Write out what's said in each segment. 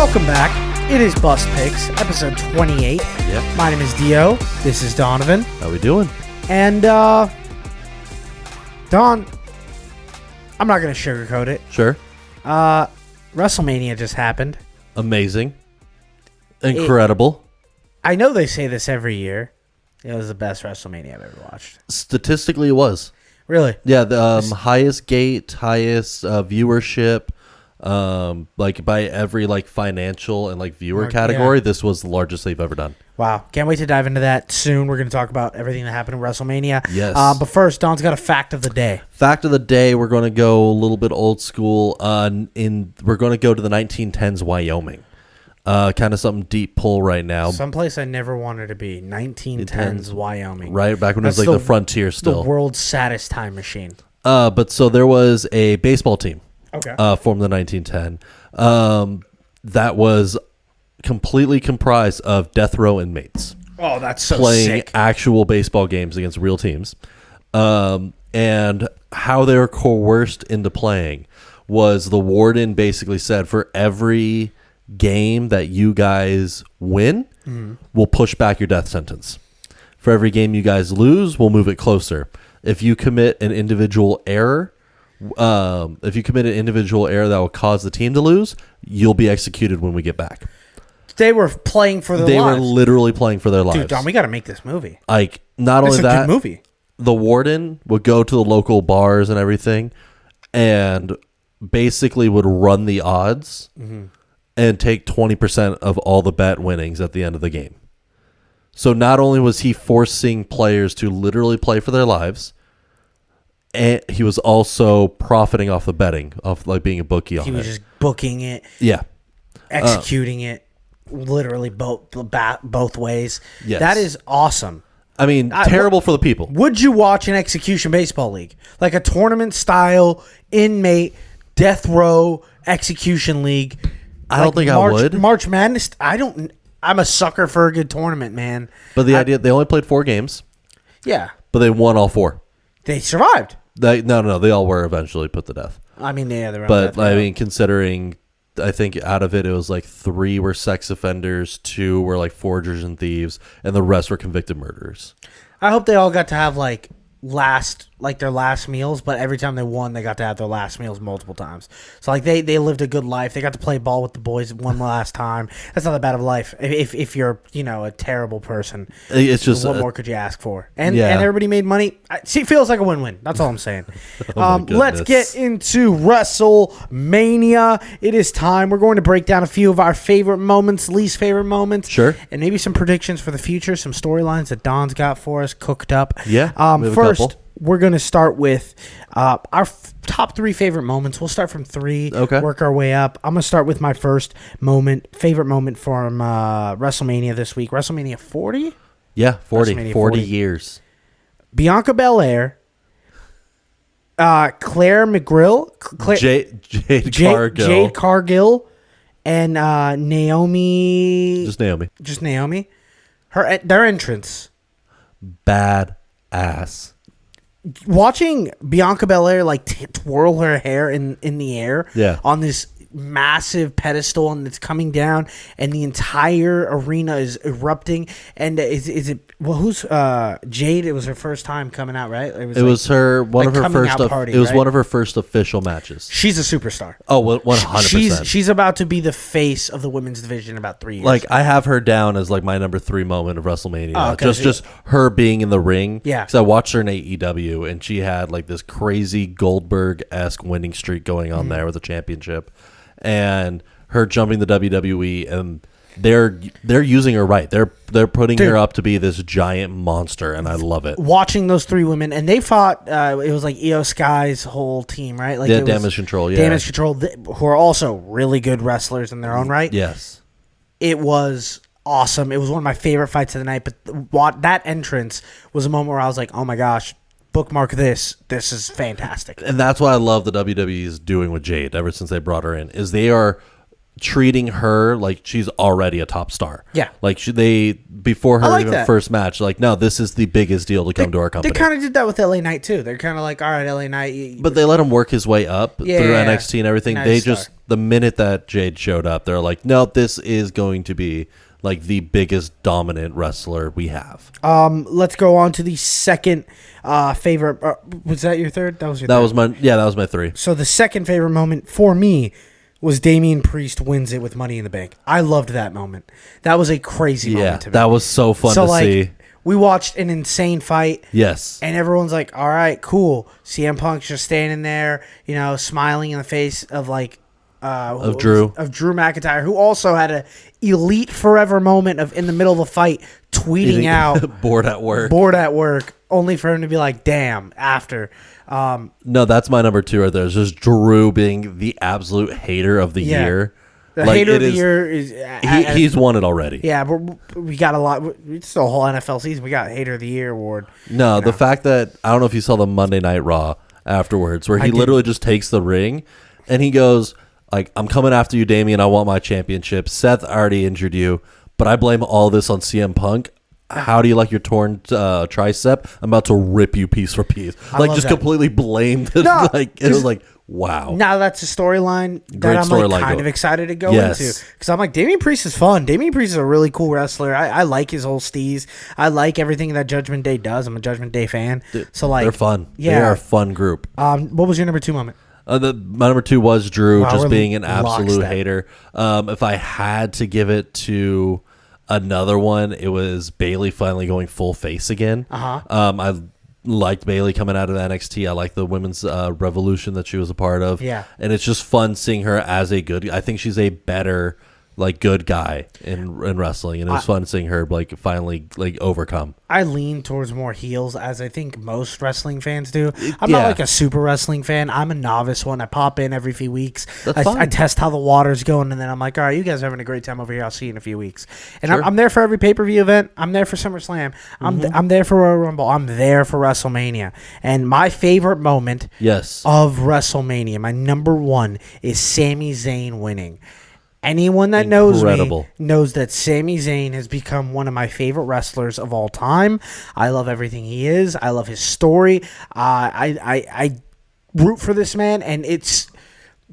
Welcome back. It is Bust Picks, episode 28. Yep. My name is Dio. This is Donovan. How we doing? And, Don, I'm not going to sugarcoat it. Sure. WrestleMania just happened. Amazing. Incredible. I know they say this every year. It was the best WrestleMania I've ever watched. Statistically, it was. Really? Yeah, the highest gate, highest viewership, like by every like financial and like viewer category. Yeah. This was the largest they've ever done. Wow. Can't wait to dive into that soon. We're going to talk about everything that happened in WrestleMania. Yes. But first, Don's got a fact of the day. Fact of the day, we're going to go a little bit old school. We're going to go to the 1910s Wyoming. Kind of something deep pull right now. Someplace I never wanted to be. 1910s Wyoming. Right, back when it was like the frontier still. The world's saddest time machine. But so there was a baseball team. Okay. Formed in 1910. That was completely comprised of death row inmates. Oh, that's so playing sick. Actual baseball games against real teams. And how they were coerced into playing was the warden basically said, for every game that you guys win, we'll push back your death sentence. For every game you guys lose, we'll move it closer. If you commit an individual error, that will cause the team to lose, you'll be executed when we get back. They were playing for their lives. They were literally playing for their lives. Dude, Don, we got to make this movie. Like, not only that, good movie. The warden would go to the local bars and everything and basically would run the odds and take 20% of all the bet winnings at the end of the game. So not only was he forcing players to literally play for their lives, and he was also profiting off the betting, off like being a bookie on it. He was just booking it. Yeah. Executing it literally both ways. Yes. That is awesome. I mean, terrible for the people. Would you watch an execution baseball league? Like a tournament style inmate death row execution league? I don't think I would. March Madness, I'm a sucker for a good tournament, man. But the idea, they only played 4 games. Yeah. But they won all 4. They survived. No, they all were eventually put to death. I mean, yeah, they're. But I mean, considering, I think out of it was like 3 were sex offenders, 2 were like forgers and thieves, and the rest were convicted murderers. I hope they all got to have their last meals, but every time they won, they got to have their last meals multiple times. So like they lived a good life. They got to play ball with the boys one last time. That's not that bad of a life if you're a terrible person. It's just what more could you ask for? And everybody made money. See, it feels like a win-win. That's all I'm saying. Let's get into WrestleMania. It is time. We're going to break down a few of our favorite moments, least favorite moments, sure, and maybe some predictions for the future, some storylines that Don's got for us cooked up. Yeah. First, we're going to start with our top 3 favorite moments. We'll start from 3, work our way up. I'm going to start with my first favorite moment from WrestleMania this week. WrestleMania 40? Yeah, 40 years. Bianca Belair, Claire McGrill, Jade Cargill, and Naomi. Just Naomi. Their entrance. Bad ass. Watching Bianca Belair twirl her hair in the air on this massive pedestal, and it's coming down, and the entire arena is erupting. And is it who's Jade? It was her first time coming out, right? It was one of her first official matches. She's a superstar. Oh, 100%. She's about to be the face of the women's division in about 3 years. Like, I have her down as like my number 3 moment of WrestleMania. Oh, okay. Just her being in the ring. Yeah. Because I watched her in AEW, and she had like this crazy Goldberg-esque winning streak going on there with a championship. And her jumping the WWE, and they're using her right. They're putting her up to be this giant monster, and I love it. Watching those 3 women, and they fought. It was like Io Sky's whole team, right? Like Damage Control. Yeah, Damage Control, who are also really good wrestlers in their own right. Yes, it was awesome. It was one of my favorite fights of the night. But that entrance was a moment where I was like, "Oh my gosh." Bookmark this. This is fantastic. And that's what I love the WWE is doing with Jade ever since they brought her in, is they are treating her like she's already a top star. Yeah. Like before her like even that. first match, like, no, this is the biggest deal to come to our company. They kind of did that with LA Knight too. They're kind of like, all right, LA Knight. But they let him work his way up through NXT and everything. Nice The minute that Jade showed up, they're like, no, this is going to be like the biggest dominant wrestler we have. Let's go on to the second favorite. Was that your third? That was your third. That was my 3. So the second favorite moment for me was Damian Priest wins it with Money in the Bank. I loved that moment. That was a crazy moment to me. That was so fun to see. We watched an insane fight. Yes. And everyone's like, all right, cool. CM Punk's just standing there, smiling in the face of Drew McIntyre, who also had a elite forever moment of in the middle of a fight tweeting out bored at work, only for him to be like, damn, after. No, that's my number 2 right there. It's just Drew being the absolute hater of the year. The hater of the year is he's won it already. Yeah, but we got a lot. It's the whole NFL season. We got hater of the year award. No, the fact that I don't know if you saw the Monday Night Raw afterwards, where he literally just takes the ring and he goes like, "I'm coming after you, Damian. I want my championship. Seth already injured you, but I blame all this on CM Punk. How do you like your torn tricep? I'm about to rip you piece for piece." Like, just completely blamed it. No, it was like, wow. Now that's a storyline that I'm like kind of excited to go into, because I'm like, Damian Priest is fun. Damian Priest is a really cool wrestler. I like his whole steez. I like everything that Judgment Day does. I'm a Judgment Day fan. So like, they're fun. Yeah, they are a fun group. What was your number 2 moment? My number 2 was Drew just being an absolute hater. If I had to give it to another one, it was Bayley finally going full face again. I liked Bayley coming out of NXT. I like the women's revolution that she was a part of. Yeah. And it's just fun seeing her as a good. I think she's a better good guy in wrestling, and it was fun seeing her finally overcome. I lean towards more heels, as I think most wrestling fans do. I'm not like a super wrestling fan. I'm a novice one. I pop in every few weeks. I test how the water's going, and then I'm like, all right, you guys are having a great time over here. I'll see you in a few weeks. And I'm there for every pay-per-view event. I'm there for SummerSlam. I'm there for Royal Rumble. I'm there for WrestleMania. And my favorite moment of WrestleMania, my number 1, is Sami Zayn winning. Anyone that knows me knows that Sami Zayn has become one of my favorite wrestlers of all time. I love everything he is. I love his story. I root for this man, and it's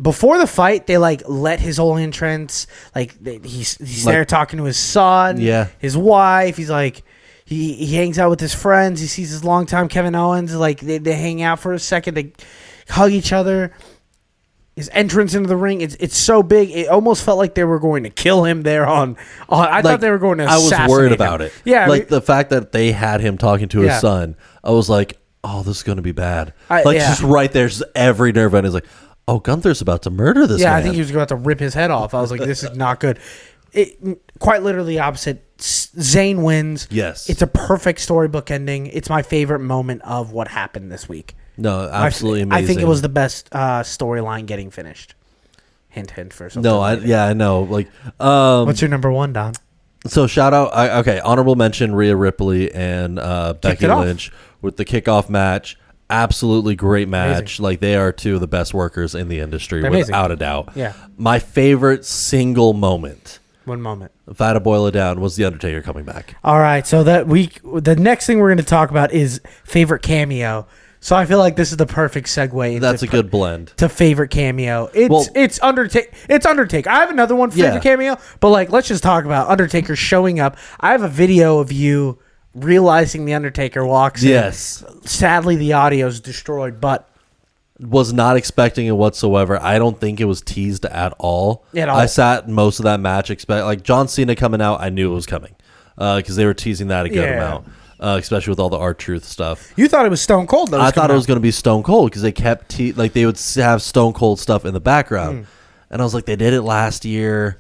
before the fight. They let his whole entrance. He's there talking to his son, his wife. He's like. He hangs out with his friends. He sees his longtime Kevin Owens. They hang out for a second. They hug each other. His entrance into the ring, it's so big. It almost felt like they were going to kill him there on I thought they were going to assassinate I was worried about it. Yeah. The fact that they had him talking to his son, I was like, oh, this is going to be bad. Just right there, just every nerve end is like, oh, Gunther's about to murder this man. I think he was about to rip his head off. I was like, this is not good. Quite literally opposite. Zayn wins. Yes. It's a perfect storybook ending. It's my favorite moment of what happened this week. No, absolutely amazing. I think it was the best storyline getting finished. Hint, hint for something. No, I know. What's your number 1, Don? So shout out. Honorable mention: Rhea Ripley and Becky Lynch with the kickoff match. Absolutely great match. Amazing. They are 2 of the best workers in the industry, without a doubt. Yeah. My favorite single moment. One moment. If I had to boil it down, was The Undertaker coming back. All right, so the next thing we're going to talk about is favorite cameo. So I feel like this is the perfect segue. That's a good blend to favorite cameo. It's Undertaker. It's Undertaker. I have another one for favorite cameo, but let's just talk about Undertaker showing up. I have a video of you realizing the Undertaker walks in. Yes. Sadly, the audio is destroyed, but. Was not expecting it whatsoever. I don't think it was teased at all. I sat most of that match John Cena coming out. I knew it was coming because they were teasing that a good amount, especially with all the R-Truth stuff. You thought it was Stone Cold, though. I thought it was going to be Stone Cold because they kept they would have Stone Cold stuff in the background, and I was like, they did it last year.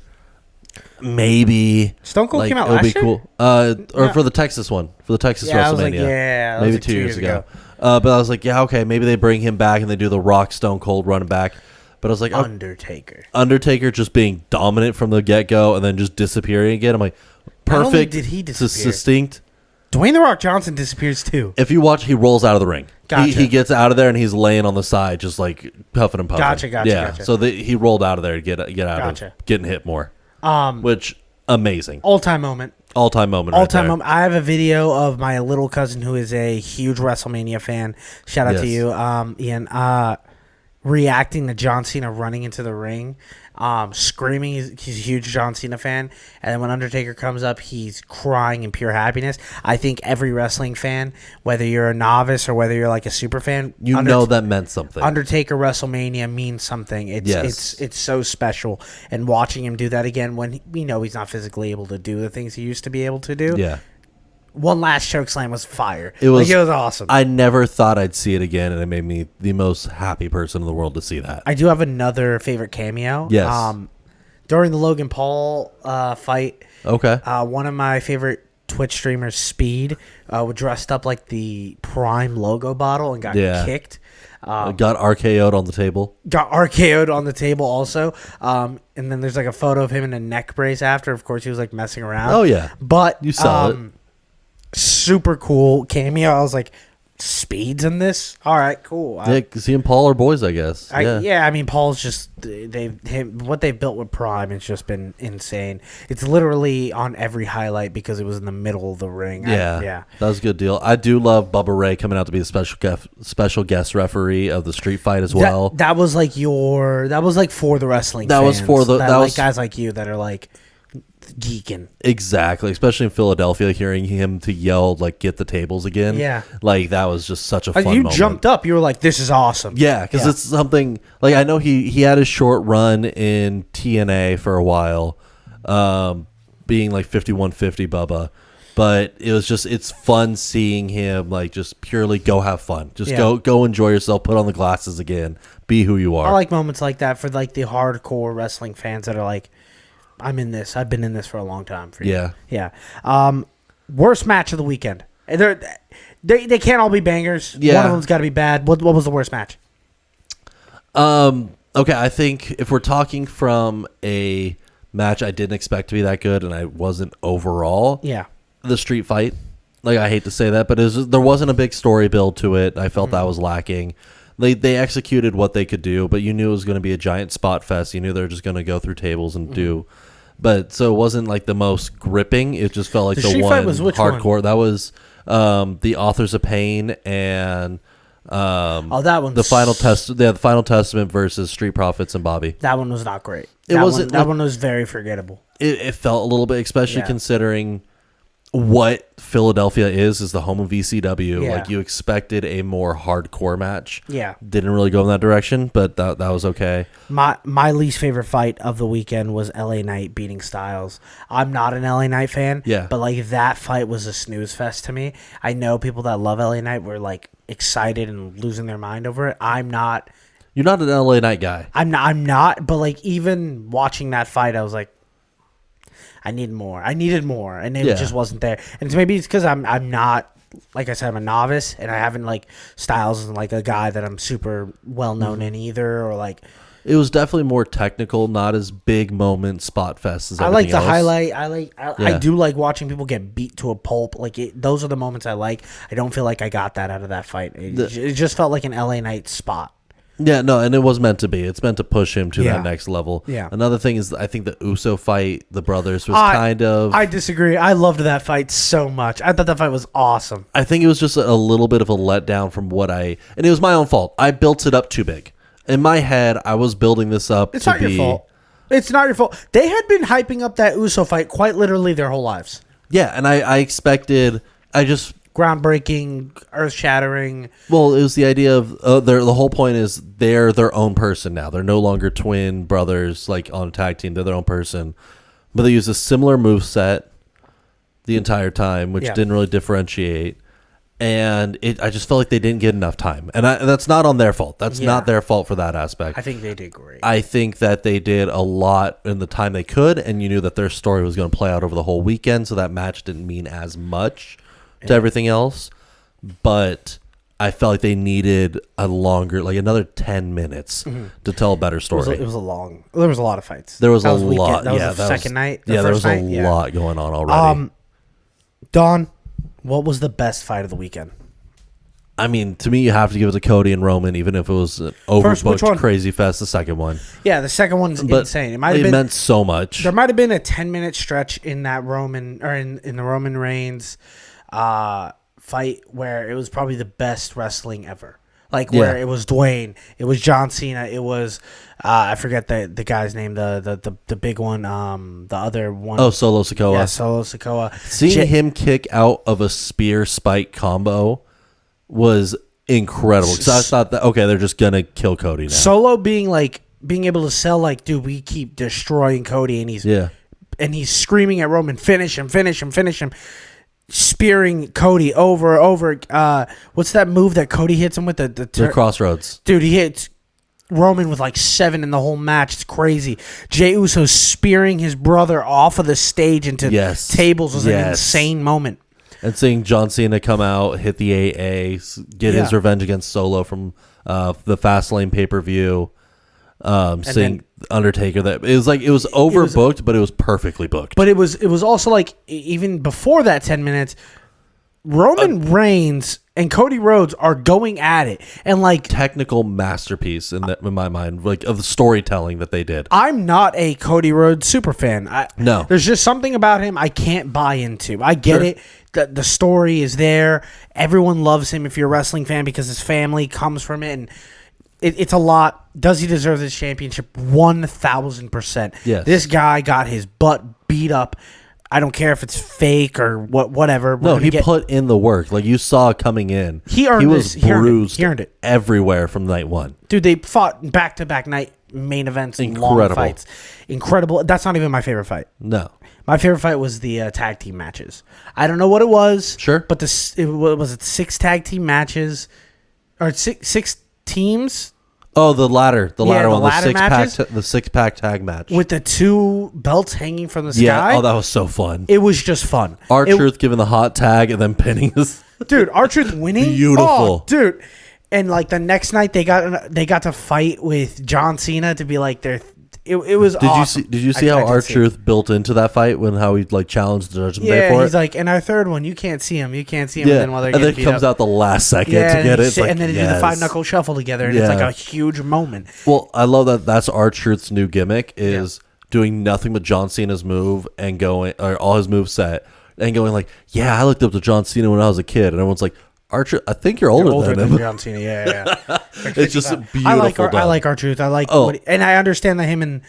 Maybe Stone Cold came out last year. It would be cool. Or for the Texas one, for the Texas WrestleMania. Maybe 2 years ago. But I was like, okay, maybe they bring him back and they do the Rock Stone Cold running back. But I was like, Undertaker just being dominant from the get go and then just disappearing again. I'm like, perfect. Not only did he disappear, distinct. Dwayne The Rock Johnson disappears too. If you watch, he rolls out of the ring. Gotcha. He gets out of there and he's laying on the side, just like puffing and puffing. Gotcha. So he rolled out of there to get out of getting hit more. Which amazing. All-time moment. All-time moment. I have a video of my little cousin who is a huge WrestleMania fan. Shout out to you, Ian. Reacting to John Cena running into the ring, screaming. He's a huge John Cena fan. And then when Undertaker comes up, he's crying in pure happiness. I think every wrestling fan, whether you're a novice or whether you're like a super fan, know that meant something. Undertaker WrestleMania means something. It's so special. And watching him do that again when we know he's not physically able to do the things he used to be able to do. Yeah. One last choke slam was fire. It was awesome. I never thought I'd see it again, and it made me the most happy person in the world to see that. I do have another favorite cameo. Yes. During the Logan Paul fight. Okay. One of my favorite Twitch streamers, Speed, dressed up like the Prime logo bottle and got kicked. Got RKO'd on the table. Got RKO'd on the table also. And then there's like a photo of him in a neck brace after. Of course, he was like messing around. Oh, yeah. But you saw it. Super cool cameo. I was like, Speed's in this? All right, cool. Yeah, because he and Paul are boys, I guess. I mean, Paul's just what they've built with Prime has just been insane. It's literally on every highlight because it was in the middle of the ring. Yeah, that was a good deal. I do love Bubba Ray coming out to be the special guest referee of the street fight as well. That was like for the wrestling. That fans, was for the that was guys like you that are like geeking. Exactly, especially in Philadelphia, hearing him to yell like "get the tables again." Yeah, like that was just such a fun you moment. Jumped up. You were like, "This is awesome." Yeah, because it's something like I know he had a short run in TNA for a while, being like 5150 Bubba, but it's fun seeing him like just purely go have fun, just go enjoy yourself, put on the glasses again, be who you are. I like moments like that for like the hardcore wrestling fans that are like, I'm in this. I've been in this for a long time. For you. Yeah. Worst match of the weekend. They can't all be bangers. Yeah. One of them's got to be bad. What was the worst match? Okay, I think if we're talking from a match I didn't expect to be that good and I wasn't overall. Yeah. The street fight. Like, I hate to say that, but there wasn't a big story build to it. I felt that was lacking. They executed what they could do, but you knew it was going to be a giant spot fest. You knew they were just going to go through tables and do. But so it wasn't like the most gripping. It just felt like the one hardcore. One? That was the Authors of Pain and that one. The Final Testament versus Street Profits and Bobby. That one was not great. That one was very forgettable. It felt a little bit, especially considering what Philadelphia is the home of ECW. Yeah. Like, you expected a more hardcore match. Yeah. Didn't really go in that direction, but that was okay. My least favorite fight of the weekend was LA Knight beating Styles. I'm not an LA Knight fan, but like that fight was a snooze fest to me. I know people that love LA Knight were like excited and losing their mind over it. I'm not. You're not an LA Knight guy. I'm not, but like even watching that fight, I was like, I needed more, and it just wasn't there. And maybe it's because I'm not, like I said, I'm a novice, and I haven't like Styles isn't like a guy that I'm super well known in either, or like. It was definitely more technical, not as big moment spot fest as I like the else. highlight. I do like watching people get beat to a pulp. Like those are the moments I like. I don't feel like I got that out of that fight. It just felt like an LA Knight spot. Yeah, no, and it was meant to be. It's meant to push him to that next level. Yeah. Another thing is, I think the Uso fight, the brothers, was kind of... I disagree. I loved that fight so much. I thought that fight was awesome. I think it was just a little bit of a letdown from what and it was my own fault. I built it up too big. In my head, I was building this up It's not your fault. It's not your fault. They had been hyping up that Uso fight quite literally their whole lives. Yeah, and I expected... Groundbreaking, earth-shattering. Well, it was the idea of the whole point is they're their own person now. They're no longer twin brothers like on a tag team. They're their own person, but they use a similar moveset the entire time, which didn't really differentiate. And I just felt like they didn't get enough time, and that's not on their fault. That's not their fault for that aspect. I think they did great. I think that they did a lot in the time they could, and you knew that their story was going to play out over the whole weekend, so that match didn't mean as much to everything else, but I felt like they needed a longer, like another 10 minutes to tell a better story. There was a lot of fights. There was a lot. That was the second night. There was a lot going on already. Don, what was the best fight of the weekend? I mean, to me, you have to give it to Cody and Roman, even if it was an overbooked crazy fest. The second one, yeah, the second one's insane. It meant so much. There might have been a 10-minute stretch in that Roman or in the Roman Reigns fight where it was probably the best wrestling ever. Like where it was Dwayne, it was John Cena, it was I forget the guy's name, the big one, the other one. Oh, Solo Sikoa. Yeah, Solo Sikoa. Seeing him kick out of a spear spike combo was incredible. Because I thought that they're just gonna kill Cody now. Solo being able to sell like, dude, we keep destroying Cody, and he's screaming at Roman, finish him, finish him, finish him. Spearing Cody over. What's that move that Cody hits him with the crossroads? Dude, he hits Roman with like 7 in the whole match. It's crazy. Jey Uso spearing his brother off of the stage into tables was an insane moment. And seeing John Cena come out, hit the AA, get his revenge against Solo from the Fastlane pay-per-view. Seeing Undertaker, that it was overbooked, but it was perfectly booked. But it was also like, even before that 10 minutes, Roman Reigns and Cody Rhodes are going at it, and like technical masterpiece in my mind, like of the storytelling that they did. I'm not a Cody Rhodes super fan. No, there's just something about him I can't buy into. I get it. The story is there. Everyone loves him if you're a wrestling fan because his family comes from it, and it's a lot. Does he deserve this championship? 1,000%. Yes. This guy got his butt beat up. I don't care if it's fake or whatever. No, he put in the work. Like you saw coming in. He was bruised he earned it everywhere from night one. Dude, they fought back-to-back night main events, long fights. Incredible. That's not even my favorite fight. No. My favorite fight was the tag team matches. I don't know what it was. Sure. But was it 6 tag team matches? Or six teams? Oh, the ladder one, the 6-pack tag match with the 2 belts hanging from the sky. Yeah, that was so fun. It was just fun. R-Truth giving the hot tag and then pinning us. Dude, R-Truth winning, beautiful, dude. And like the next night, they got to fight with John Cena to be like their. It was awesome. Did you see how R-Truth built into that fight when how he like challenged the Judgment Day for it? He's like, in our third one, you can't see him. And then while they're and then it comes out the last second to get it. And then they do the 5-knuckle shuffle together, and it's like a huge moment. Well, I love that. That's R-Truth's new gimmick is doing nothing but John Cena's move and going, or all his moves set, and going like, I looked up to John Cena when I was a kid, and everyone's like, R-Truth, I think you're older than him. John Cena. Yeah. It's just beautiful. I like R-Truth. I like, and I understand that him and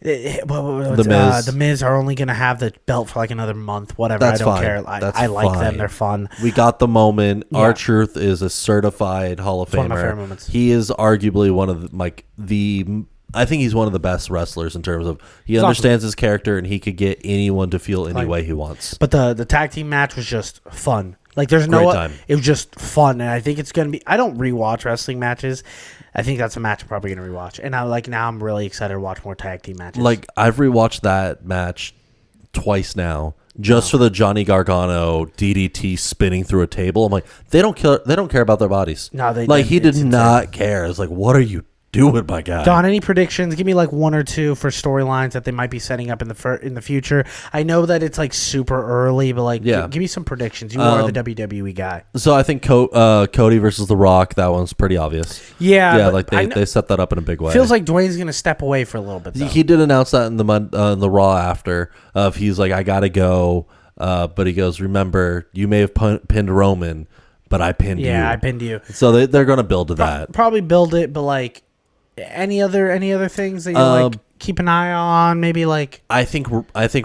the Miz are only going to have the belt for like another month. Whatever. That's I don't fine. care. I like them. They're fun. We got the moment. R-Truth is a certified Hall of Famer. One of my favorite moments. He is arguably one of I think he's one of the best wrestlers in terms of he understands his character and he could get anyone to feel any way he wants. But the tag team match was just fun. Like there's time. It was just fun, and I think it's gonna be. I don't rewatch wrestling matches. I think that's a match I'm probably gonna rewatch, and now I'm really excited to watch more tag team matches. Like I've rewatched that match twice now, just for the Johnny Gargano DDT spinning through a table. I'm like, they don't care about their bodies. No, they like he did not care. It's like, what are you doing, my guy? Don, any predictions? Give me like 1 or 2 for storylines that they might be setting up in the future. I know that it's like super early, but like, give me some predictions. You are the WWE guy. So I think Cody versus The Rock. That one's pretty obvious. Yeah, like they set that up in a big way. Feels like Dwayne's gonna step away for a little bit. Though. He did announce that in the Raw after. He's like, I gotta go, but he goes, remember, you may have pinned Roman, but I pinned you. Yeah, I pinned you. So they're gonna build to that. Probably build it, but like. Any other things that you like keep an eye on? Maybe like I think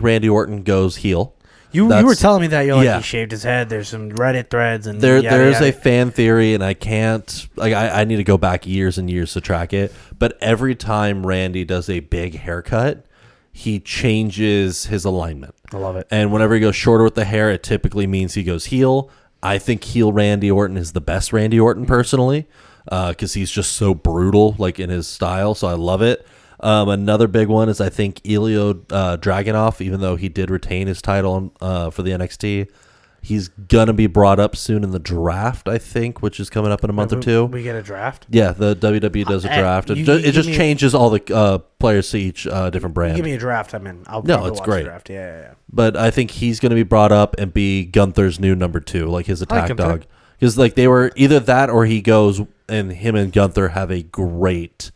Randy Orton goes heel. You were telling me that he shaved his head. There's some Reddit threads and there's a fan theory, and I can't I need to go back years and years to track it. But every time Randy does a big haircut, he changes his alignment. I love it. And whenever he goes shorter with the hair, it typically means he goes heel. I think heel Randy Orton is the best Randy Orton personally. Because he's just so brutal, like in his style. So I love it. Another big one is I think Ilya Dragunov, even though he did retain his title for the NXT, he's gonna be brought up soon in the draft. I think, which is coming up in a month or 2. We get a draft. Yeah, the WWE does a draft. It just changes all the players to each different brand. Give me a draft. I'm in. It's great. Draft. Yeah. But I think he's gonna be brought up and be Gunther's new number 2, like his attack dog. Because like they were either that or he goes and him and Gunther have a great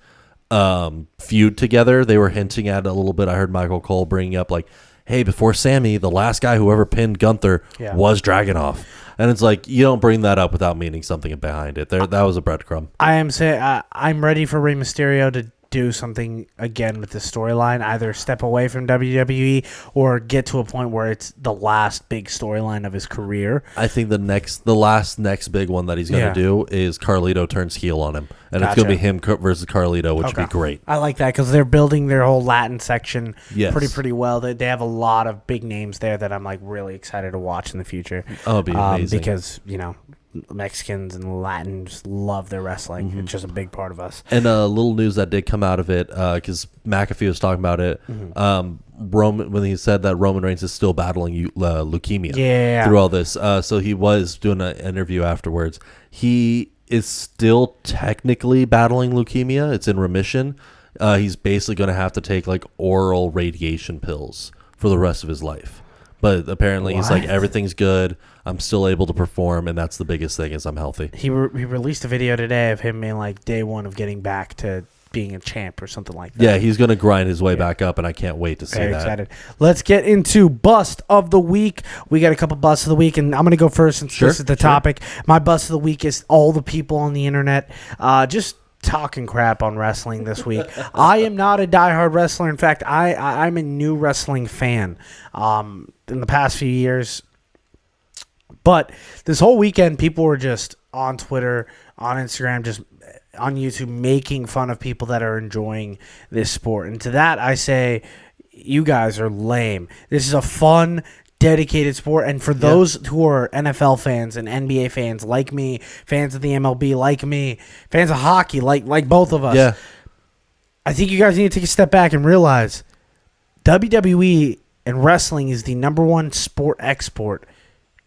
feud together. They were hinting at it a little bit. I heard Michael Cole bringing up like, hey, before Sammy, the last guy who ever pinned Gunther was Dragunov. And it's like, you don't bring that up without meaning something behind it. That was a breadcrumb. I'm ready for Rey Mysterio to do something again with the storyline, either step away from WWE or get to a point where it's the last big storyline of his career. I think the next big one that he's going to do is Carlito turns heel on him. And it's going to be him versus Carlito, which would be great. I like that because they're building their whole Latin section pretty well. They have a lot of big names there that I'm like really excited to watch in the future. Oh, it'd be amazing. Because, Mexicans and Latins love their wrestling. Mm-hmm. It's just a big part of us. And a little news that did come out of it, because McAfee was talking about it. Roman, when he said that Roman Reigns is still battling leukemia through all this. So he was doing an interview afterwards. He is still technically battling leukemia. It's in remission. He's basically going to have to take like oral radiation pills for the rest of his life. But apparently he's like, everything's good. I'm still able to perform, and that's the biggest thing is I'm healthy. He released a video today of him being like day one of getting back to being a champ or something like that. Yeah, he's going to grind his way back up, and I can't wait to see Very that. Excited. Let's get into Bust of the Week. We got a couple Busts of the Week, and I'm going to go first since this is the topic. My Bust of the Week is all the people on the internet just talking crap on wrestling this week. I am not a diehard wrestler. In fact, I'm a new wrestling fan in the past few years. But this whole weekend, people were just on Twitter, on Instagram, just on YouTube, making fun of people that are enjoying this sport. And to that, I say, you guys are lame. This is a fun, dedicated sport. And for those who are NFL fans and NBA fans like me, fans of the MLB like me, fans of hockey like both of us, I think you guys need to take a step back and realize WWE and wrestling is the number one sport export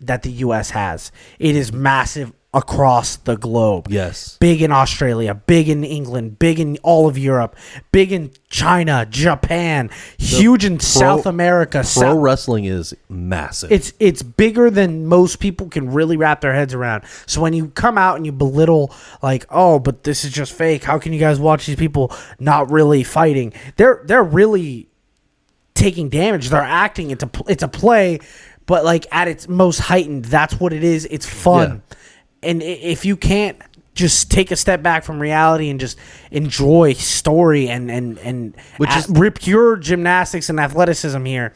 that the U.S. has. It is massive across the globe. Yes. Big in Australia, big in England, big in all of Europe, big in China, Japan, huge in South America. Pro wrestling is massive. It's bigger than most people can really wrap their heads around. So when you come out and you belittle like, oh, but this is just fake. How can you guys watch these people not really fighting? They're really taking damage. They're acting. It's a play. But, like, at its most heightened, that's what it is. It's fun. Yeah. And if you can't just take a step back from reality and just enjoy story and rip pure gymnastics and athleticism here,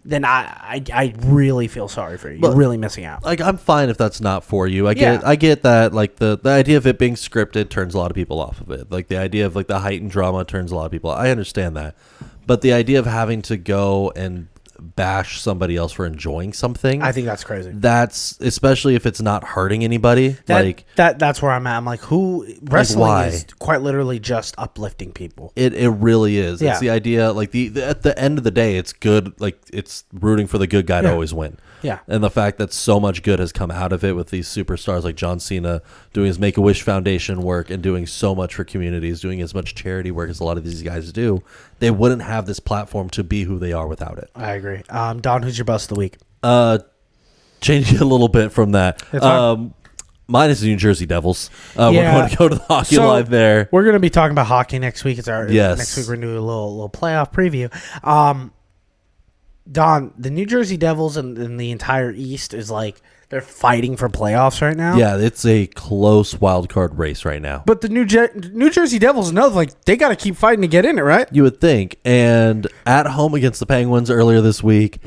then I really feel sorry for you. You're really missing out. Like, I'm fine if that's not for you. I get that, like, the idea of it being scripted turns a lot of people off of it. Like, the idea of, like, the heightened drama turns a lot of people off. I understand that. But the idea of having to go and bash somebody else for enjoying something, I think that's crazy. That's especially if it's not hurting anybody. That's where I'm at. I'm like, who wrestling is quite literally just uplifting people. It really is. It's the idea, like at the end of the day, it's good. Like it's rooting for the good guy to always win. Yeah. And the fact that so much good has come out of it with these superstars like John Cena doing his Make-A-Wish Foundation work and doing so much for communities, doing as much charity work as a lot of these guys do, they wouldn't have this platform to be who they are without it. I agree. Don, who's your bust of the week? Changing a little bit from that. Mine is the New Jersey Devils. We're going to go to the hockey line there. We're going to be talking about hockey next week. Next week we're going to do a little playoff preview. Don, the New Jersey Devils and the entire East is like they're fighting for playoffs right now. Yeah, it's a close wild card race right now. But the New Jersey Devils know like they got to keep fighting to get in it, right? You would think. And at home against the Penguins earlier this week,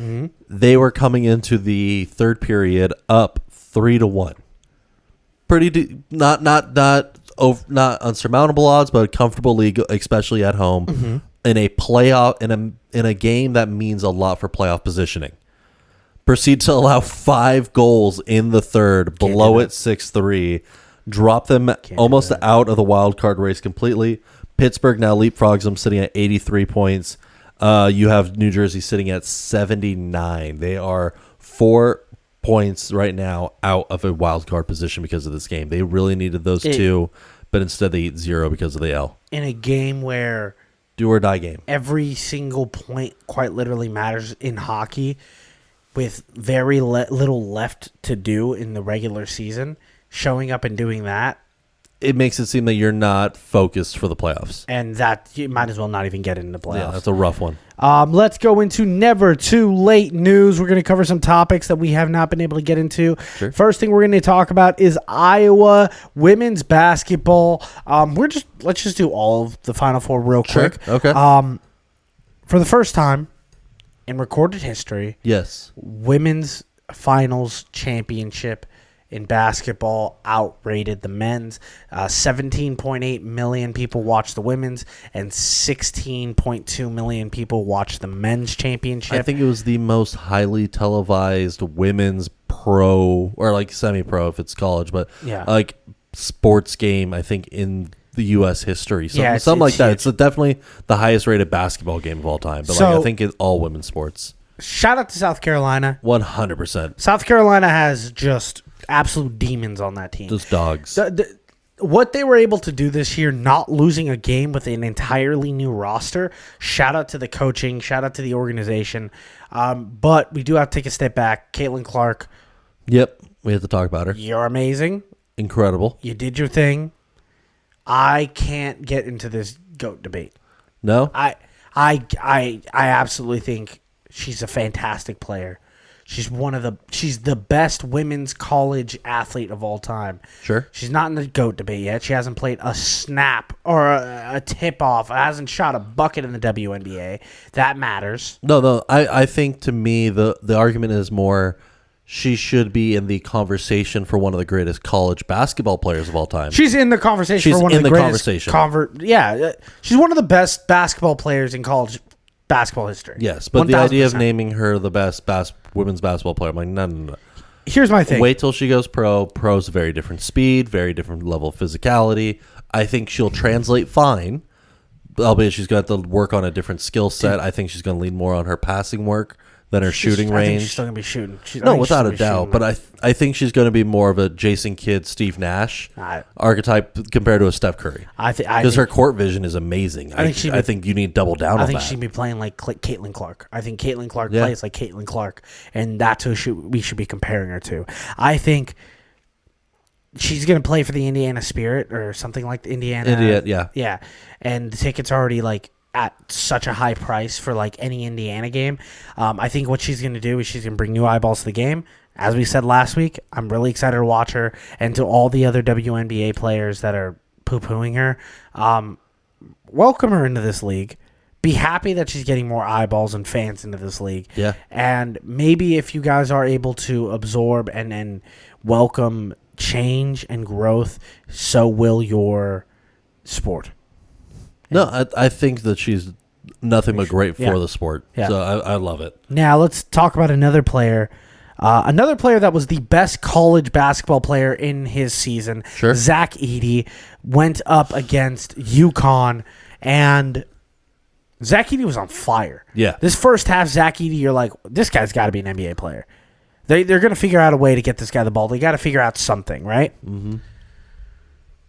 they were coming into the third period up 3-1. Pretty not unsurmountable odds, but a comfortable league, especially at home. In a playoff in a game that means a lot for playoff positioning. Proceed to allow 5 goals in the third, blow it 6-3, drop them almost out of the wild card race completely. Pittsburgh now leapfrogs them, sitting at 83 points. You have New Jersey sitting at 79. They are 4 points right now out of a wild card position because of this game. They really needed those 2, but instead they eat 0 because of the L. In a game where do or die game. Every single point quite literally matters in hockey with very little left to do in the regular season. showing up and doing that, it makes it seem that you're not focused for the playoffs. And that you might as well not even get into the playoffs. Yeah, that's a rough one. Let's go into never too late news. We're going to cover some topics that we have not been able to get into. Sure. First thing we're going to talk about is Iowa women's basketball. Let's just do all of the Final Four real quick. Sure. Okay. For the first time in recorded history, yes, women's finals championship in basketball outrated the men's. 17.8 million people watched the women's, and 16.2 million people watched the men's championship. I think it was the most highly televised women's pro, or like semi-pro if it's college, but like sports game, I think, in the U.S. history. Something like that. Huge. It's definitely the highest rated basketball game of all time, but I think it's all women's sports. Shout out to South Carolina. 100%. South Carolina has just absolute demons on that team. Just dogs. What they were able to do this year, not losing a game with an entirely new roster, shout out to the coaching, shout out to the organization. But we do have to take a step back. Caitlin Clark. Yep, we have to talk about her. You're amazing. Incredible. You did your thing. I can't get into this GOAT debate. No? I absolutely think she's a fantastic player. She's the best women's college athlete of all time. Sure. She's not in the GOAT debate yet. She hasn't played a snap or a tip-off. Hasn't shot a bucket in the WNBA. That matters. No. I think, to me, the argument is more she should be in the conversation for one of the greatest college basketball players of all time. She's in the conversation for one of the greatest. She's one of the best basketball players in college basketball history. Yes, but 1,000%. The idea of naming her the best women's basketball player, I'm like, no. Here's my thing. Wait till she goes pro. Pro's a very different speed, very different level of physicality. I think she'll translate fine, albeit she's got to work on a different skill set. I think she's going to lean more on her passing work than her shooting range. I think she's still going to be shooting. Without a doubt. But I think she's going to be more of a Jason Kidd, Steve Nash archetype compared to a Steph Curry. Because her court vision is amazing. I think you need to double down on that. I think she'd be playing like Caitlin Clark. I think Caitlin Clark plays like Caitlin Clark, and that's who we should be comparing her to. I think she's going to play for the Indiana Spirit or something like the Indiana. Yeah. And the tickets are already like at such a high price for like any Indiana game. I think what she's going to do is she's going to bring new eyeballs to the game. As we said last week, I'm really excited to watch her, and to all the other WNBA players that are poo-pooing her, welcome her into this league. Be happy that she's getting more eyeballs and fans into this league. Yeah. And maybe if you guys are able to absorb and welcome change and growth, so will your sport. No, I think that she's nothing but great for the sport. Yeah. So I love it. Now let's talk about another player. Another player that was the best college basketball player in his season. Sure. Zach Edey went up against UConn, and Zach Edey was on fire. Yeah. This first half, Zach Edey, you're like, this guy's got to be an NBA player. They're going to figure out a way to get this guy the ball. They got to figure out something, right? Mm-hmm.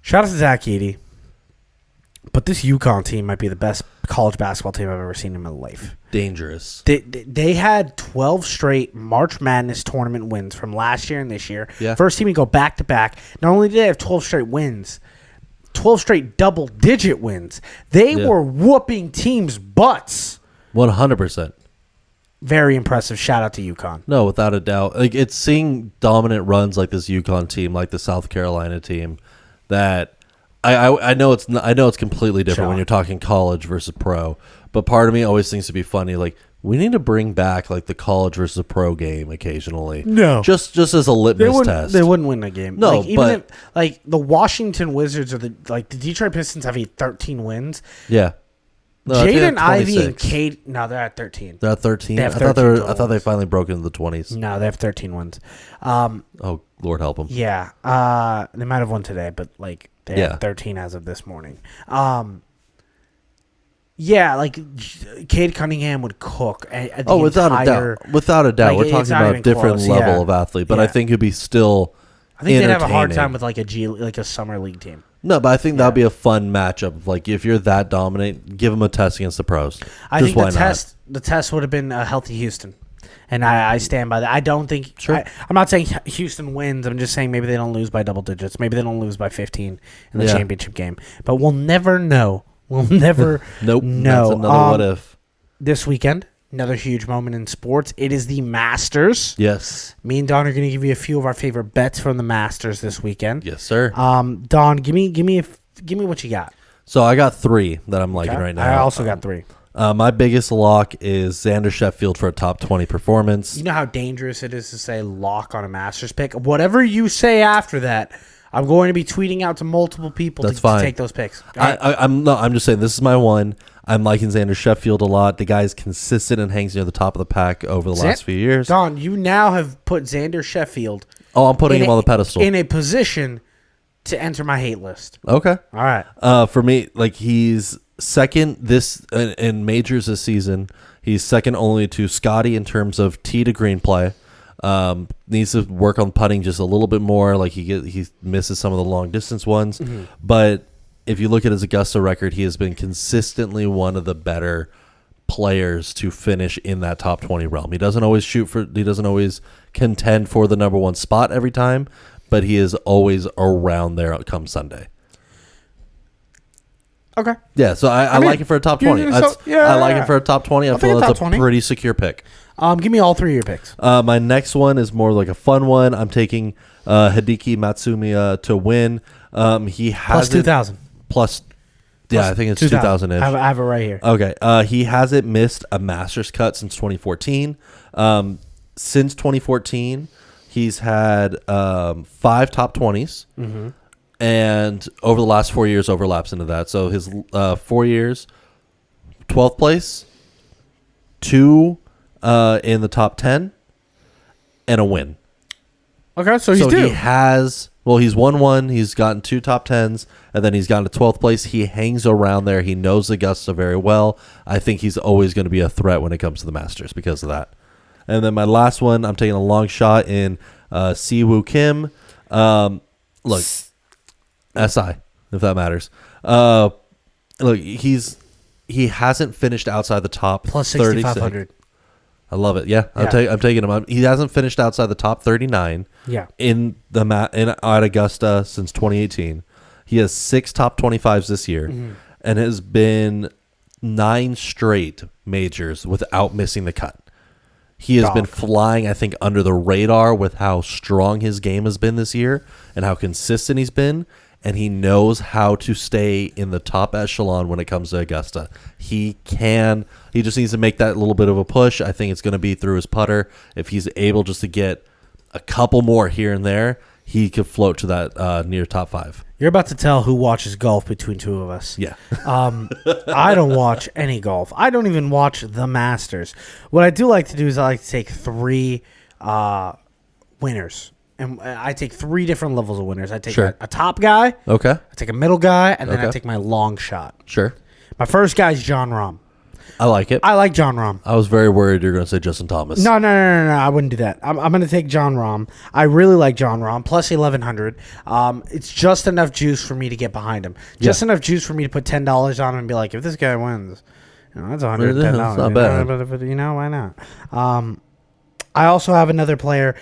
Shout out to Zach Edey. But this UConn team might be the best college basketball team I've ever seen in my life. Dangerous. They had 12 straight March Madness tournament wins from last year and this year. Yeah. First team to go back-to-back. Not only did they have 12 straight wins, 12 straight double-digit wins. They were whooping teams' butts. 100%. Very impressive. Shout out to UConn. No, without a doubt. Like, it's seeing dominant runs like this UConn team, like the South Carolina team, that I know it's completely different when you're talking college versus pro. But part of me always thinks to be funny, like, we need to bring back like the college versus pro game occasionally. No, just as a litmus test. They wouldn't win a game. No, like, if the Washington Wizards or the Detroit Pistons have 13 wins. Yeah. No, Jaden Ivey and Kate. No, they're at 13. They're at 13. I thought they finally broke into the 20s. No, they have 13 wins. Oh, Lord help them. Yeah. They might have won today, but like they have 13 as of this morning. Yeah, like Cade Cunningham would cook. Without a doubt. Without a doubt. We're talking about a different level of athlete, but I think it'd be still. I think they'd have a hard time with like a summer league team. No, but I think that'd be a fun matchup. Like, if you're that dominant, give them a test against the pros. I think the test would have been a healthy Houston. And I stand by that. I don't think... Sure. I'm not saying Houston wins. I'm just saying maybe they don't lose by double digits. Maybe they don't lose by 15 in the championship game. But we'll never know. We'll never nope. know. That's another what if. This weekend, another huge moment in sports. It is the Masters. Yes. Me and Don are going to give you a few of our favorite bets from the Masters this weekend. Yes, sir. Don, give me what you got. So I got 3 that I'm liking right now. I also got 3. My biggest lock is Xander Sheffield for a top 20 performance. You know how dangerous it is to say lock on a Masters pick? Whatever you say after that, I'm going to be tweeting out to multiple people to take those picks. Right? I'm just saying this is my one. I'm liking Xander Sheffield a lot. The guy's consistent and hangs near the top of the pack over the last few years. Don, you now have put Xander Sheffield. Oh, I'm putting him on the pedestal. In a position to enter my hate list. Okay. All right. For me, like he's second in majors this season. He's second only to Scotty in terms of tee to green play. Needs to work on putting just a little bit more. Like he misses some of the long distance ones, but if you look at his Augusta record, he has been consistently one of the better players to finish in that top 20 realm. He doesn't always contend for the number 1 spot every time, but he is always around there come Sunday. Okay. Yeah, so I like it for a top 20. I like it for a top 20. I feel that's a pretty secure pick. Give me all 3 of your picks. My next one is more like a fun one. I'm taking Hideki Matsumi to win. He has plus 2,000. I think it's 2,000-ish. I have it right here. Okay. He hasn't missed a Masters cut since 2014. Since 2014, he's had 5 top 20s. Mm-hmm. And over the last 4 years overlaps into that. So his 4 years, 12th place, 2 in the top 10, and a win. Okay, so he's he has... Well, he's won 1. He's gotten 2 top 10s, and then he's gotten to 12th place. He hangs around there. He knows Augusta very well. I think he's always going to be a threat when it comes to the Masters because of that. And then my last one, I'm taking a long shot in Siwoo Kim. Look, SI, if that matters. Look, he hasn't finished outside the top plus 6,500. I love it. Yeah, I'm taking him. He hasn't finished outside the top 39. Yeah. At Augusta since 2018. He has 6 top 25s this year, and has been 9 straight majors without missing the cut. He has been flying, I think, under the radar with how strong his game has been this year and how consistent he's been. And he knows how to stay in the top echelon when it comes to Augusta. He just needs to make that little bit of a push. I think it's going to be through his putter. If he's able just to get a couple more here and there, he could float to that near top 5. You're about to tell who watches golf between 2 of us. Yeah. I don't watch any golf. I don't even watch the Masters. What I do like to do is I like to take 3 winners. And I take 3 different levels of winners. I take a top guy. Okay. I take a middle guy. And then I take my long shot. Sure. My first guy is Jon Rahm. I like it. I like Jon Rahm. I was very worried you were going to say Justin Thomas. No. I wouldn't do that. I'm going to take Jon Rahm. I really like Jon Rahm. Plus 1,100. It's just enough juice for me to get behind him. Just enough juice for me to put $10 on him and be like, if this guy wins, that's $110. That's not bad. But why not? I also have another player.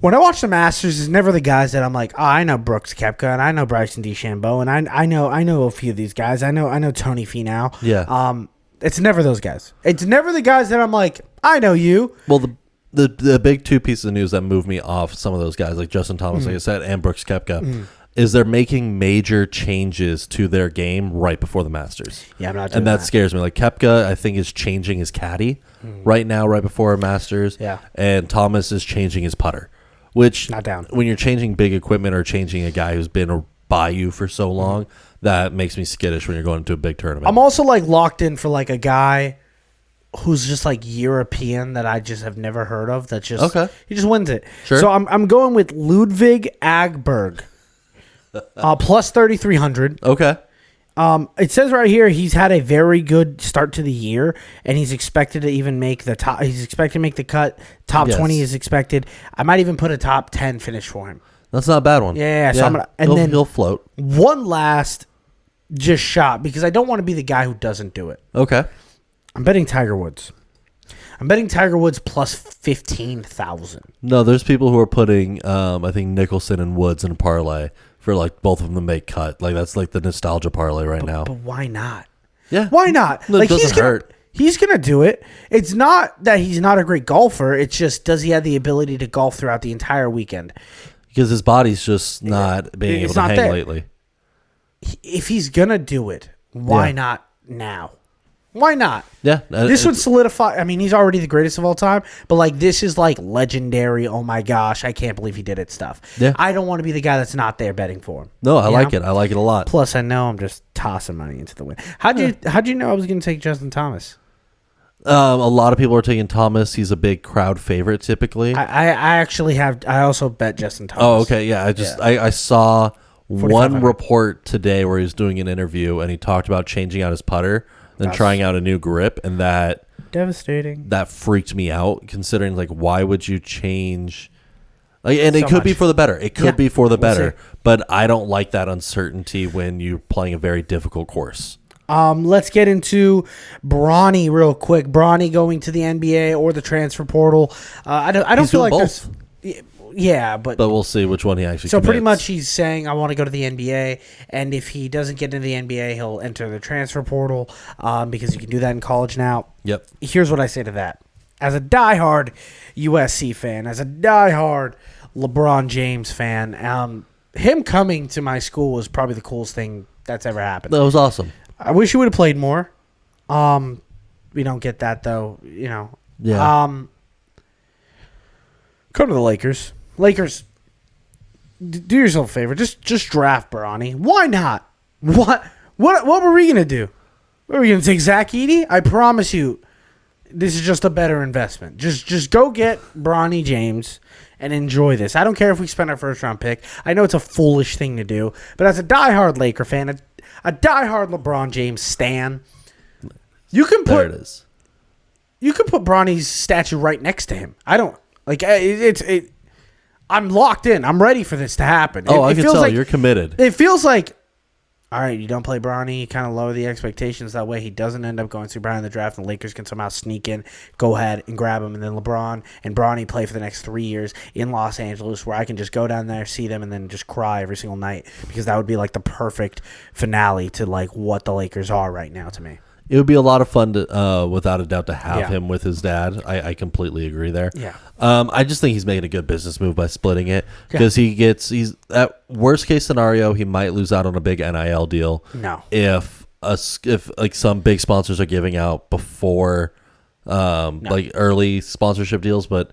When I watch the Masters, it's never the guys that I'm like, oh, I know Brooks Koepka and I know Bryson DeChambeau and I know a few of these guys. I know Tony Finau. Yeah. It's never those guys. It's never the guys that I'm like, I know you. Well, the big 2 pieces of news that move me off some of those guys, like Justin Thomas, like I said, and Brooks Koepka, is they're making major changes to their game right before the Masters. Yeah, I'm not doing and that scares me. Like Koepka, I think, is changing his caddy right now, right before Masters. Yeah. And Thomas is changing his putter. Which, not down. When you're changing big equipment or changing a guy who's been by you for so long, that makes me skittish when you're going into a big tournament. I'm also like locked in for like a guy who's just like European that I just have never heard of. That's just he just wins it. Sure. So I'm going with Ludwig Agberg, plus 3,300. Okay. It says right here he's had a very good start to the year, and he's expected to even make the top. He's expected to make the cut. Top 20 is expected. I might even put a top 10 finish for him. That's not a bad one. Yeah. So I'm gonna, and then he'll float. One last just shot because I don't want to be the guy who doesn't do it. Okay. I'm betting Tiger Woods. I'm betting Tiger Woods plus 15,000. No, there's people who are putting, I think Nicholson and Woods in a parlay for like both of them to make cut. Like that's like the nostalgia parlay right now. But why not? Yeah, why not? It doesn't hurt. He's gonna do it. It's not that he's not a great golfer. It's just, does he have the ability to golf throughout the entire weekend? Because his body's just not being able to hang there lately. If he's gonna do it, why not now? Why not? Yeah, this would solidify. I mean, he's already the greatest of all time, but like this is like legendary. Oh my gosh, I can't believe he did it stuff. Yeah, I don't want to be the guy that's not there betting for him. No, I like it. I like it a lot. Plus, I know I'm just tossing money into the wind. How'd you know I was gonna take Justin Thomas? A lot of people are taking Thomas. He's a big crowd favorite typically. I actually have. I also bet Justin Thomas. Oh, okay, yeah. I saw one report today where he was doing an interview and he talked about changing out his putter and trying out a new grip, and that devastating. That freaked me out, considering like why would you change? Like, and it could be for the better. It could be for the better, but I don't like that uncertainty when you're playing a very difficult course. Let's get into Bronny real quick. Bronny going to the NBA or the transfer portal. I don't feel like both. Yeah, but we'll see which one he actually. So pretty much, he's saying I want to go to the NBA, and if he doesn't get into the NBA, he'll enter the transfer portal because you can do that in college now. Yep. Here's what I say to that: as a diehard USC fan, as a diehard LeBron James fan, him coming to my school was probably the coolest thing that's ever happened. That was awesome. I wish he would have played more. We don't get that though, you know. Yeah. Come to the Lakers. Lakers, do yourself a favor. Just draft Bronny. Why not? What were we gonna do? Were we gonna take Zach Edey? I promise you, this is just a better investment. Just go get Bronny James and enjoy this. I don't care if we spend our first round pick. I know it's a foolish thing to do, but as a diehard Laker fan, a diehard LeBron James stan, you can put there it is. You can put Bronny's statue right next to him. I don't like it. I'm locked in. I'm ready for this to happen. I can tell you're committed. It feels like, all right, you don't play Bronny, you kind of lower the expectations. That way he doesn't end up going super high in the draft, and the Lakers can somehow sneak in, go ahead and grab him, and then LeBron and Bronny play for the next 3 years in Los Angeles, where I can just go down there, see them, and then just cry every single night, because that would be like the perfect finale to like what the Lakers are right now to me. It would be a lot of fun to, without a doubt, to have him with his dad. I completely agree there. Yeah. I just think he's making a good business move by splitting it, because he's at worst case scenario, he might lose out on a big NIL deal. No. If like some big sponsors are giving out before like early sponsorship deals, but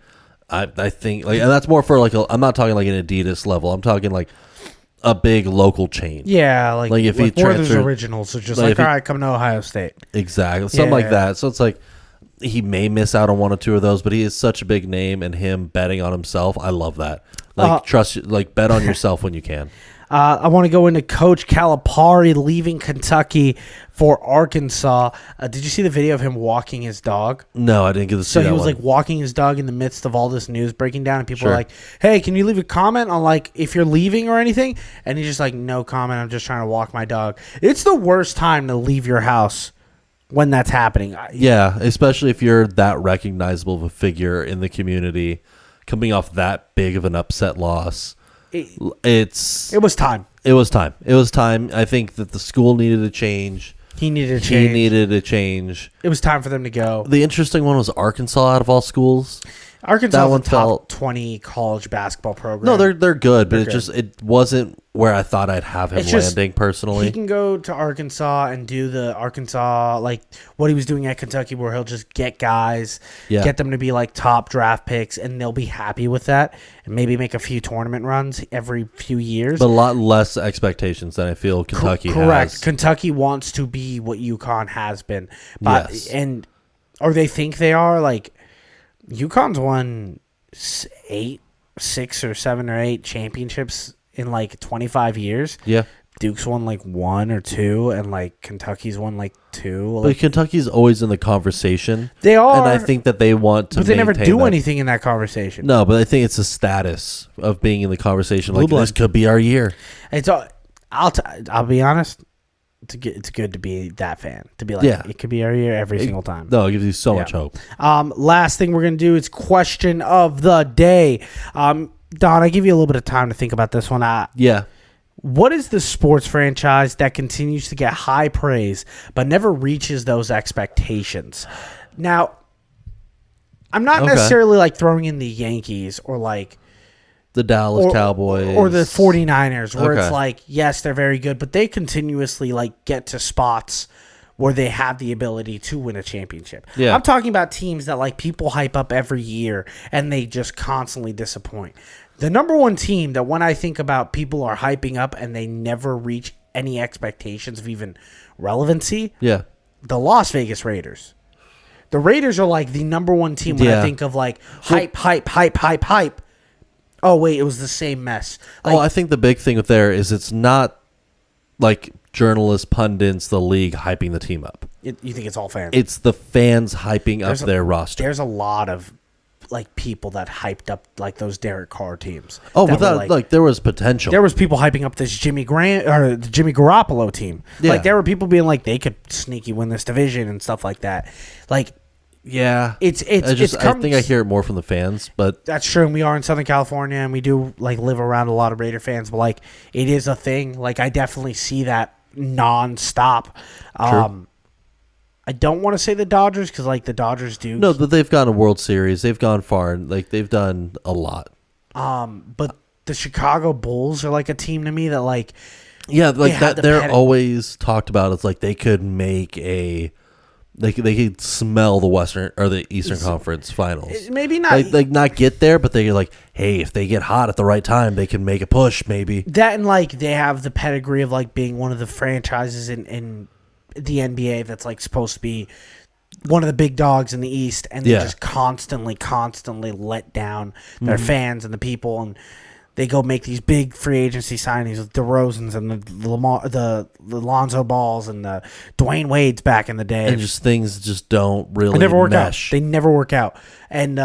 I think like, and that's more for like I'm not talking like an Adidas level. I'm talking like a big local chain. Yeah, like if he Werther's Originals, so just like all right, come to Ohio State. Exactly, something like that. So it's like he may miss out on one or two of those, but he is such a big name, and him betting on himself, I love that. Like bet on yourself when you can. I want to go into Coach Calipari leaving Kentucky for Arkansas. Did you see the video of him walking his dog? No, I didn't get to see that. So he was like walking his dog in the midst of all this news breaking down, and people were like, "Hey, can you leave a comment on like if you're leaving or anything?" And he's just like, "No comment. I'm just trying to walk my dog." It's the worst time to leave your house when that's happening. Yeah, especially if you're that recognizable of a figure in the community, coming off that big of an upset loss. It was time. It was time. I think that the school needed a change. He needed a change. It was time for them to go. The interesting one was Arkansas out of all schools. Arkansas is a top 20 college basketball program. No, they're good, but it wasn't where I thought I'd have him landing personally. He can go to Arkansas and do the Arkansas, like what he was doing at Kentucky, where he'll just get guys, get them to be like top draft picks, and they'll be happy with that, and maybe make a few tournament runs every few years. But a lot less expectations than I feel Kentucky has. Correct. Kentucky wants to be what UConn has been. Or they think they are. Like, UConn's won 6 or 7 or 8 championships in like 25 years. Yeah. Duke's won like 1 or 2, and like Kentucky's won like 2. But Kentucky's always in the conversation. They are. And I think that they want to. But they never do anything in that conversation. No, but I think it's a status of being in the conversation. Like, this could be our year. I'll be honest. it's good to be that fan. To be like, it could be our year every single time. No, it gives you so much hope. Last thing we're going to do is question of the day. Don, I give you a little bit of time to think about this one. What is the sports franchise that continues to get high praise but never reaches those expectations? Now, I'm not necessarily like throwing in the Yankees or like the Dallas Cowboys or the 49ers where it's like, yes, they're very good, but they continuously like get to spots where they have the ability to win a championship. Yeah. I'm talking about teams that like people hype up every year and they just constantly disappoint. The number one team that when I think about people are hyping up and they never reach any expectations of even relevancy, the Las Vegas Raiders. The Raiders are like the number one team when I think of like hype. Oh, wait, it was the same mess. Like, I think the big thing with there is it's not like journalists, pundits, the league hyping the team up. You think it's all fans? It's the fans hyping up their roster. There's a lot of like people that hyped up like those Derek Carr teams. Without like there was potential. There was people hyping up this Jimmy Garoppolo team. Yeah. Like there were people being like they could sneaky win this division and stuff like that. Like I think I hear it more from the fans, but that's true. And we are in Southern California and we do like live around a lot of Raider fans, but like it is a thing. Like I definitely see that nonstop. True. I don't want to say the Dodgers because, like, the Dodgers do. No, but they've gone a World Series. They've gone far. And, like, they've done a lot. But the Chicago Bulls are, like, a team to me that, like... Yeah, like, they're always talked about. It's like they could make a... They could smell the Western or the Eastern Conference Finals. Maybe not. Like, not get there, but they're like, hey, if they get hot at the right time, they can make a push, maybe. That and, like, they have the pedigree of, like, being one of the franchises in the NBA that's like supposed to be one of the big dogs in the East, and they just constantly let down their fans and the people, and they go make these big free agency signings with DeRozans and the Lonzo Balls and the Dwayne Wade's back in the day, and just things just don't really mesh. They never work out, and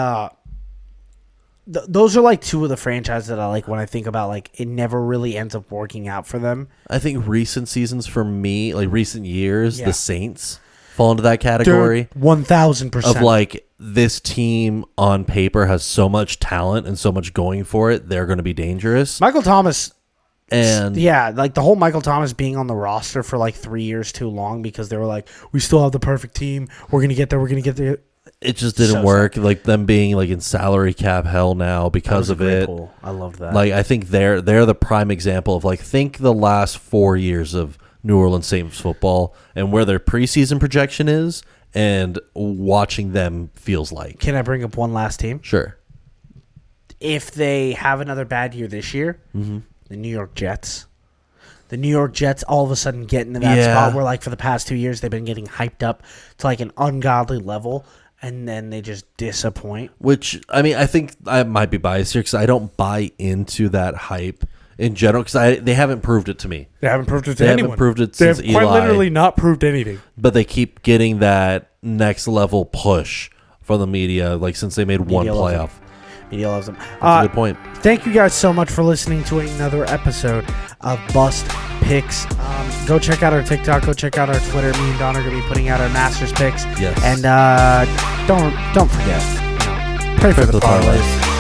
those are like two of the franchises that I like when I think about like it never really ends up working out for them. I think recent seasons for me, like recent years, the Saints fall into that category. 1,000%. Of like this team on paper has so much talent and so much going for it, they're going to be dangerous. Michael Thomas. And like the whole Michael Thomas being on the roster for like 3 years too long because they were like, we still have the perfect team. We're going to get there. It just didn't work. Like them being like in salary cap hell now because of it. Cool. I love that. Like I think they're the prime example of like think the last 4 years of New Orleans Saints football and where their preseason projection is and watching them feels like. Can I bring up one last team? Sure. If they have another bad year this year, the New York Jets. The New York Jets all of a sudden get into that spot where like for the past 2 years they've been getting hyped up to like an ungodly level. And then they just disappoint. Which, I mean, I think I might be biased here because I don't buy into that hype in general because they haven't proved it to me. They haven't proved it to anyone. They haven't proved it since Eli. They have quite literally not proved anything. But they keep getting that next level push from the media, like since they made one playoff. Media loves them. That's a good point. Thank you guys so much for listening to another episode of Bust Picks. Go check out our TikTok. Go check out our Twitter. Me and Don are going to be putting out our Masters picks. Yes. And don't forget, pray for the parlays.